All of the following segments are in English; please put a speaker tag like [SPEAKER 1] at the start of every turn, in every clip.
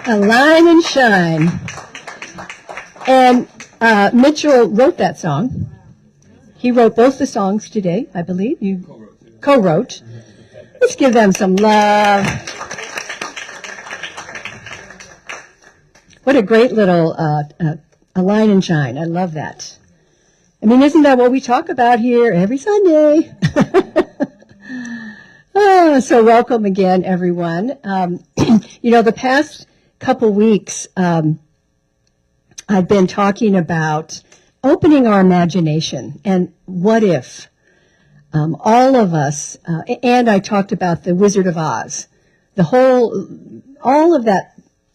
[SPEAKER 1] Align and shine. And Mitchell wrote that song. He wrote both the songs today, I believe. You co-wrote. Let's give them some love. What a great little align and shine. I love that. I mean, isn't that what we talk about here every Sunday? So welcome again, everyone. The past couple weeks, I've been talking about opening our imagination and what if all of us, and I talked about the Wizard of Oz, all of that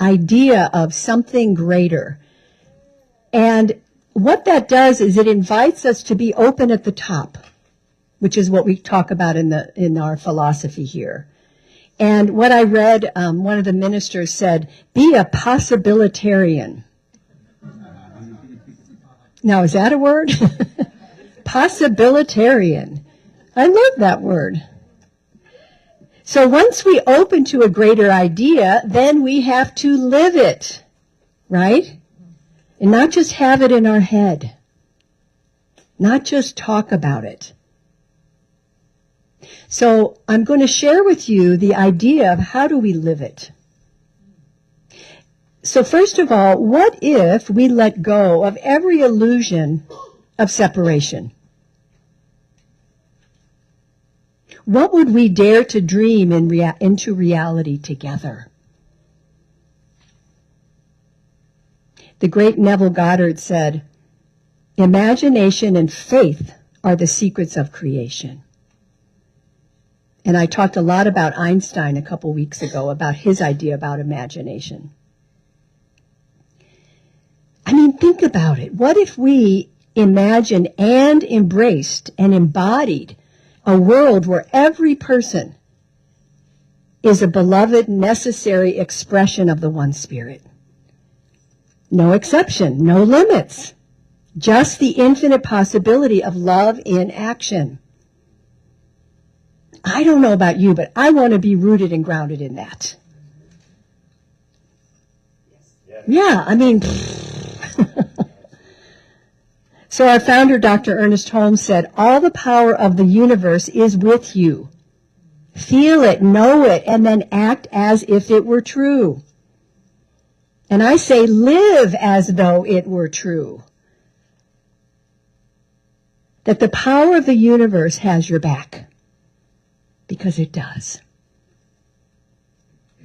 [SPEAKER 1] idea of something greater. And what that does is it invites us to be open at the top, which is what we talk about in our philosophy here. And what I read, one of the ministers said, be a possibilitarian. Now, is that a word? Possibilitarian. I love that word. So once we open to a greater idea, then we have to live it, right? And not just have it in our head. Not just talk about it. So I'm going to share with you the idea of how do we live it. So first of all, what if we let go of every illusion of separation? What would we dare to dream into reality together? The great Neville Goddard said, imagination and faith are the secrets of creation. And I talked a lot about Einstein a couple weeks ago, about his idea about imagination. I mean, think about it. What if we imagined and embraced and embodied a world where every person is a beloved, necessary expression of the one Spirit? No exception, no limits. Just the infinite possibility of love in action. I don't know about you, but I want to be rooted and grounded in that. Yeah, I mean... So our founder, Dr. Ernest Holmes, said, all the power of the universe is with you. Feel it, know it, and then act as if it were true. And I say, live as though it were true. That the power of the universe has your back. Because it does.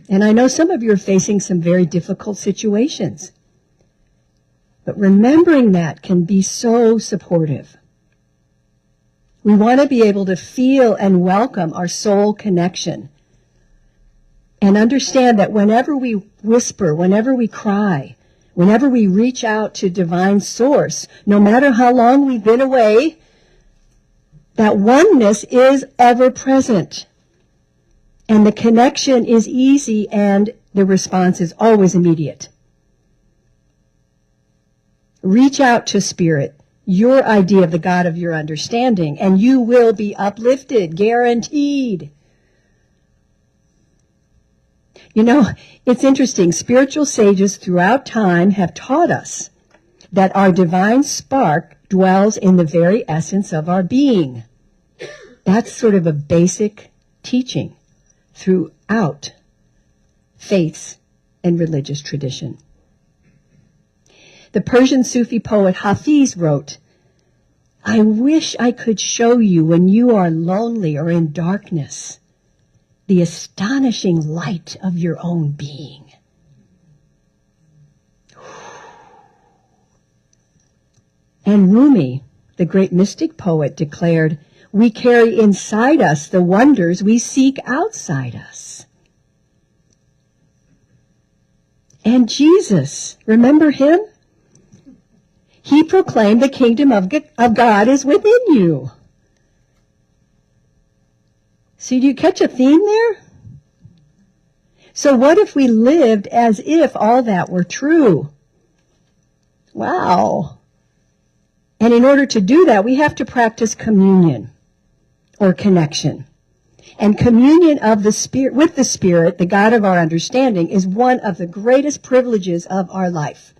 [SPEAKER 1] And I know some of you are facing some very difficult situations. But remembering that can be so supportive. We want to be able to feel and welcome our soul connection. And understand that whenever we whisper, whenever we cry, whenever we reach out to divine source, no matter how long we've been away, that oneness is ever present. And the connection is easy and the response is always immediate. Reach out to Spirit, your idea of the God of your understanding, and you will be uplifted, guaranteed. You know, it's interesting. Spiritual sages throughout time have taught us that our divine spark dwells in the very essence of our being. That's sort of a basic teaching throughout faiths and religious tradition. The Persian Sufi poet Hafiz wrote, I wish I could show you when you are lonely or in darkness the astonishing light of your own being. And Rumi, the great mystic poet, declared, we carry inside us the wonders we seek outside us. And Jesus, remember him? He proclaimed the kingdom of God is within you. See, do you catch a theme there? So what if we lived as if all that were true? Wow. And in order to do that, we have to practice communion or connection. And communion of the Spirit, with the Spirit, the God of our understanding, is one of the greatest privileges of our life.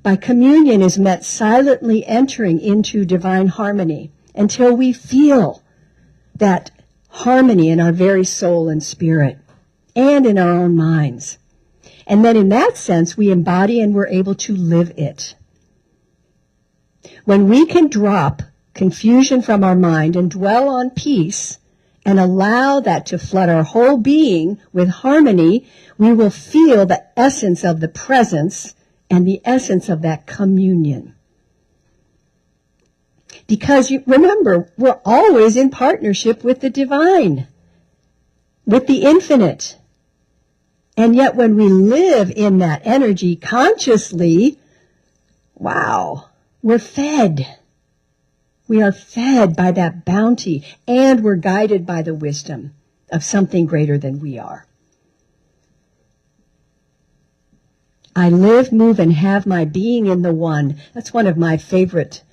[SPEAKER 1] By communion is meant silently entering into divine harmony until we feel that harmony in our very soul and spirit and in our own minds. And then in that sense, we embody and we're able to live it. When we can drop confusion from our mind and dwell on peace and allow that to flood our whole being with harmony, we will feel the essence of the presence and the essence of that communion. Because remember, we're always in partnership with the divine, with the infinite. And yet when we live in that energy consciously, wow, we're fed. We are fed by that bounty, and we're guided by the wisdom of something greater than we are. I live, move, and have my being in the one. That's one of my favorite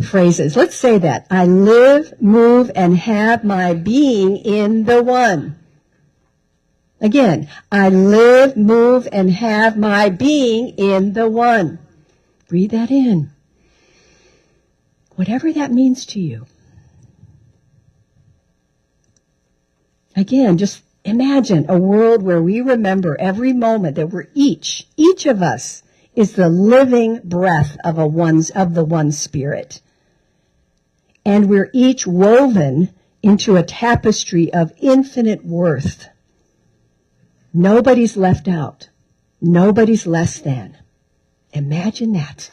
[SPEAKER 1] phrases. Let's say that. I live, move, and have my being in the one. Again, I live, move, and have my being in the one. Breathe that in. Whatever that means to you. Again, just imagine a world where we remember every moment that we're each of us is the living breath of the one spirit. And we're each woven into a tapestry of infinite worth. Nobody's left out. Nobody's less than. Imagine that.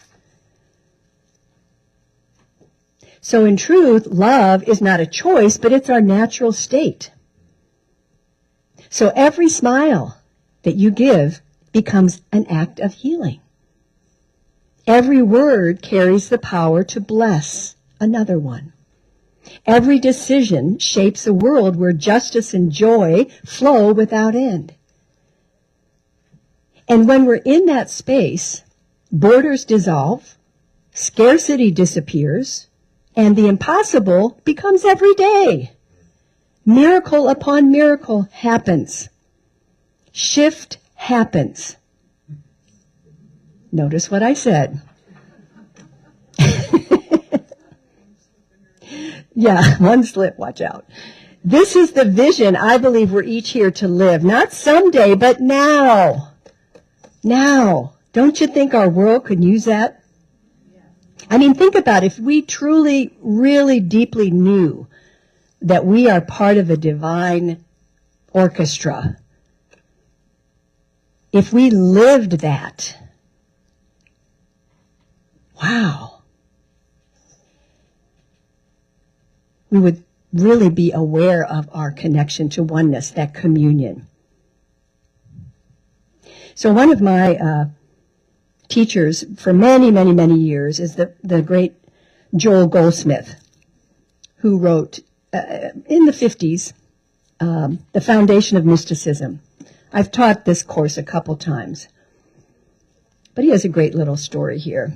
[SPEAKER 1] So in truth, love is not a choice, but it's our natural state. So every smile that you give becomes an act of healing. Every word carries the power to bless another one. Every decision shapes a world where justice and joy flow without end. And when we're in that space, borders dissolve, scarcity disappears, and the impossible becomes every day. Miracle upon miracle happens. Shift happens. Notice what I said. Yeah, one slip, watch out. This is the vision I believe we're each here to live. Not someday, but now. Now. Don't you think our world could use that? I mean, think about it. If we truly, really deeply knew that we are part of a divine orchestra, if we lived that, wow, we would really be aware of our connection to oneness, that communion. So one of my teachers for many, many, many years is the great Joel Goldsmith, who wrote in the 50s, The Foundation of Mysticism. I've taught this course a couple times, but he has a great little story here.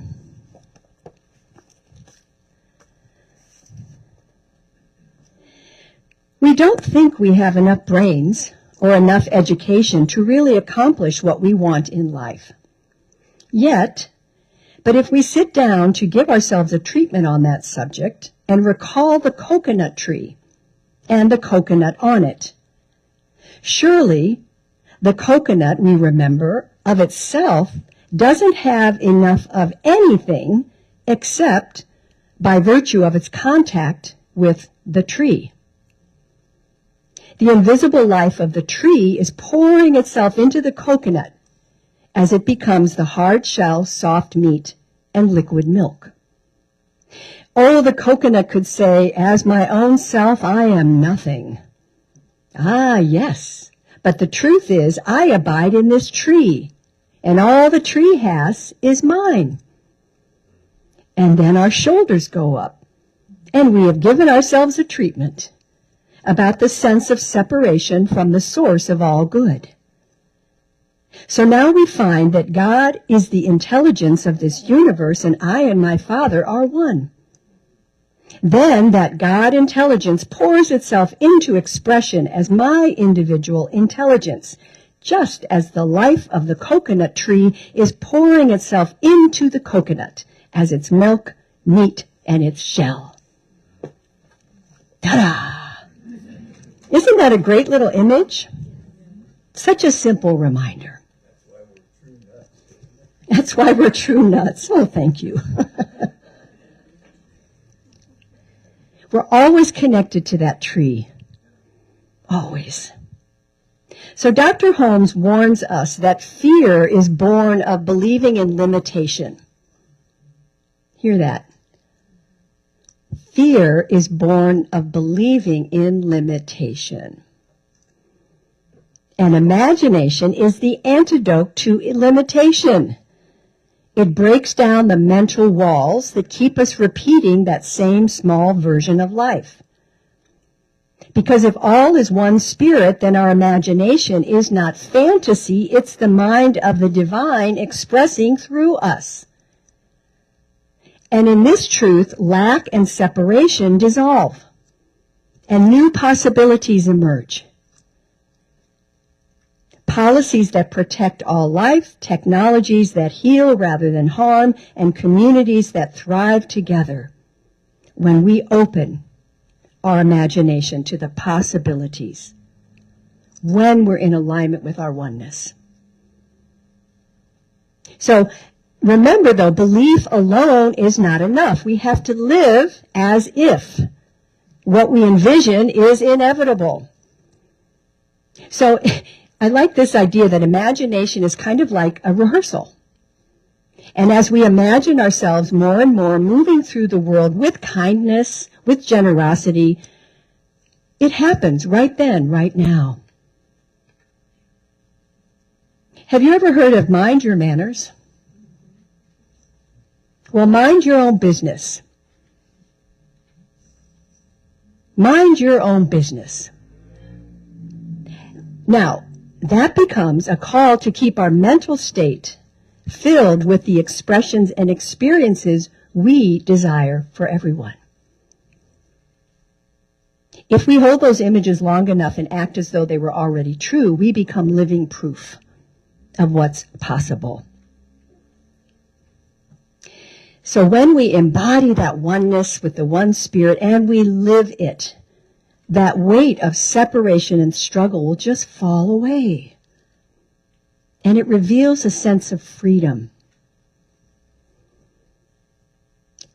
[SPEAKER 1] We don't think we have enough brains or enough education to really accomplish what we want in life. Yet, but if we sit down to give ourselves a treatment on that subject and recall the coconut tree and the coconut on it, surely the coconut, we remember, of itself doesn't have enough of anything except by virtue of its contact with the tree. The invisible life of the tree is pouring itself into the coconut as it becomes the hard shell, soft meat, and liquid milk. Oh, the coconut could say, as my own self, I am nothing. Ah, yes, but the truth is, I abide in this tree, and all the tree has is mine. And then our shoulders go up, and we have given ourselves a treatment about the sense of separation from the source of all good. So now we find that God is the intelligence of this universe, and I and my Father are one. Then that God intelligence pours itself into expression as my individual intelligence, just as the life of the coconut tree is pouring itself into the coconut as its milk, meat, and its shell. Ta-da! Isn't that a great little image? Such a simple reminder. That's why we're true nuts. Oh, thank you. We're always connected to that tree. Always. So Dr. Holmes warns us that fear is born of believing in limitation. Hear that. Fear is born of believing in limitation. And imagination is the antidote to limitation. It breaks down the mental walls that keep us repeating that same small version of life. Because if all is one spirit, then our imagination is not fantasy, it's the mind of the divine expressing through us. And in this truth, lack and separation dissolve, and new possibilities emerge. Policies that protect all life, technologies that heal rather than harm, and communities that thrive together when we open our imagination to the possibilities, when we're in alignment with our oneness. So remember though, belief alone is not enough. We have to live as if what we envision is inevitable. So I like this idea that imagination is kind of like a rehearsal. And as we imagine ourselves more and more moving through the world with kindness, with generosity, it happens right then, right now. Have you ever heard of mind your manners? Well, mind your own business. Mind your own business. Now, that becomes a call to keep our mental state filled with the expressions and experiences we desire for everyone. If we hold those images long enough and act as though they were already true, we become living proof of what's possible. So when we embody that oneness with the one spirit and we live it, that weight of separation and struggle will just fall away. And it reveals a sense of freedom.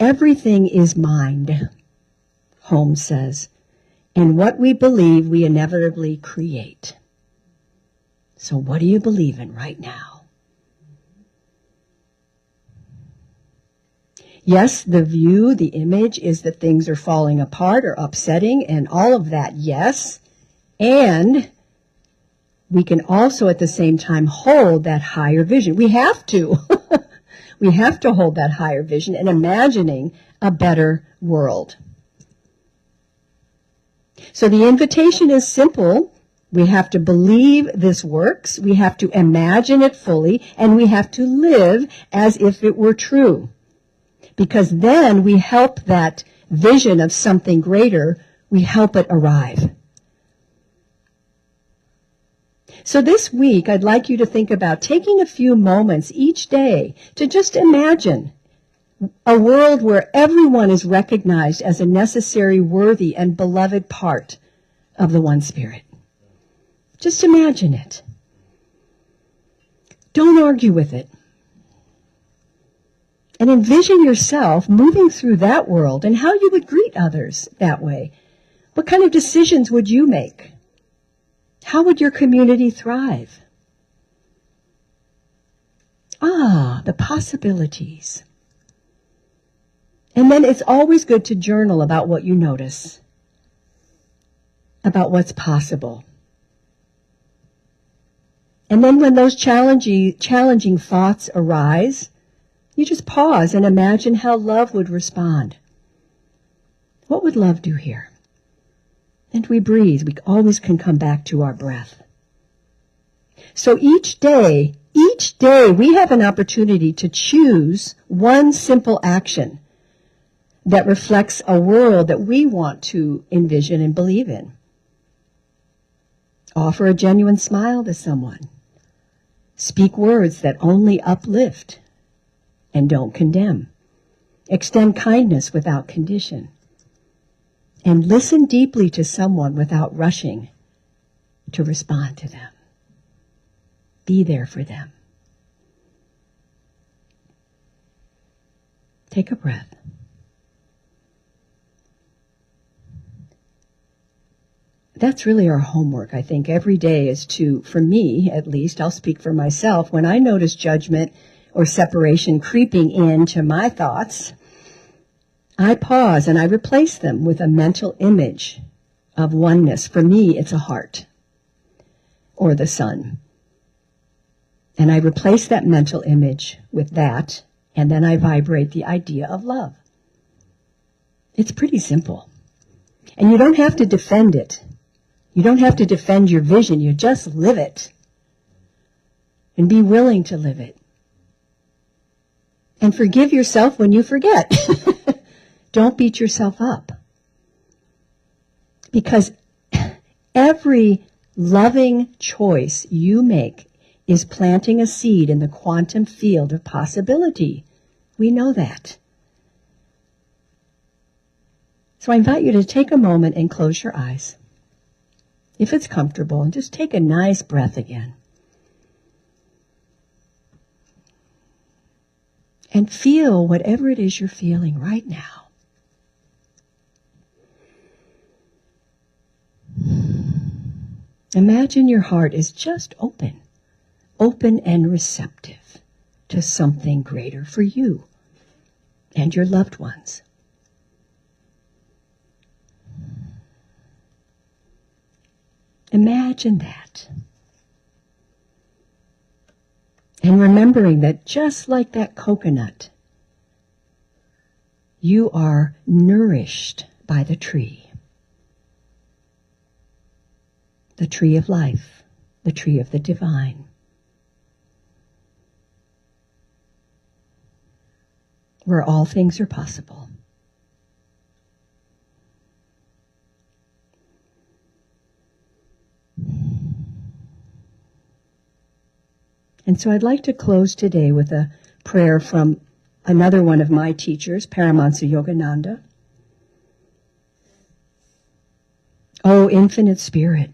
[SPEAKER 1] Everything is mind, Holmes says, and what we believe we inevitably create. So what do you believe in right now? Yes, the view, the image is that things are falling apart or upsetting and all of that, yes. And we can also at the same time hold that higher vision. We have to. We have to hold that higher vision and imagining a better world. So the invitation is simple. We have to believe this works. We have to imagine it fully, and we have to live as if it were true. Because then we help that vision of something greater, we help it arrive. So this week, I'd like you to think about taking a few moments each day to just imagine a world where everyone is recognized as a necessary, worthy, and beloved part of the one spirit. Just imagine it. Don't argue with it. And envision yourself moving through that world and how you would greet others that way. What kind of decisions would you make? How would your community thrive? The possibilities. And then it's always good to journal about what you notice, about what's possible. And then when those challenging thoughts arise, you just pause and imagine how love would respond. What would love do here? And we breathe. We always can come back to our breath. So each day we have an opportunity to choose one simple action that reflects a world that we want to envision and believe in. Offer a genuine smile to someone. Speak words that only uplift and don't condemn. Extend kindness without condition. And listen deeply to someone without rushing to respond to them. Be there for them. Take a breath. That's really our homework, I think, every day is to, for me at least, I'll speak for myself, when I notice judgment or separation creeping into my thoughts, I pause and I replace them with a mental image of oneness. For me, it's a heart or the sun. And I replace that mental image with that, and then I vibrate the idea of love. It's pretty simple. And you don't have to defend it. You don't have to defend your vision. You just live it. And be willing to live it. And forgive yourself when you forget. Don't beat yourself up. Because every loving choice you make is planting a seed in the quantum field of possibility. We know that. So I invite you to take a moment and close your eyes, if it's comfortable, and just take a nice breath again. And feel whatever it is you're feeling right now. Imagine your heart is just open and receptive to something greater for you and your loved ones. Imagine that. And remembering that just like that coconut, you are nourished by the tree of life, the tree of the divine. Where all things are possible. And so I'd like to close today with a prayer from another one of my teachers, Paramahansa Yogananda. O infinite spirit,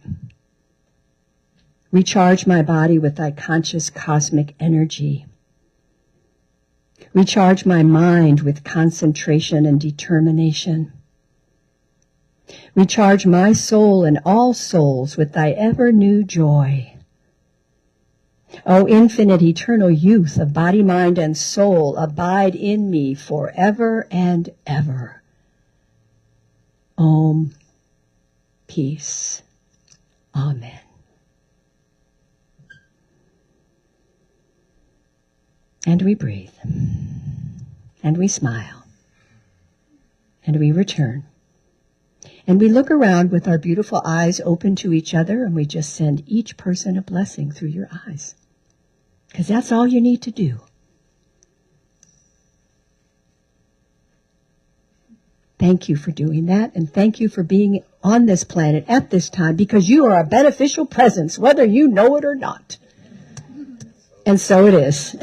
[SPEAKER 1] recharge my body with thy conscious cosmic energy. Recharge my mind with concentration and determination. Recharge my soul and all souls with thy ever new joy. O infinite eternal youth of body, mind, and soul, abide in me forever and ever. Om. Peace. Amen. And we breathe. And we smile. And we return. And we look around with our beautiful eyes open to each other, and we just send each person a blessing through your eyes. Because that's all you need to do. Thank you for doing that, and thank you for being on this planet at this time, because you are a beneficial presence, whether you know it or not. And so it is.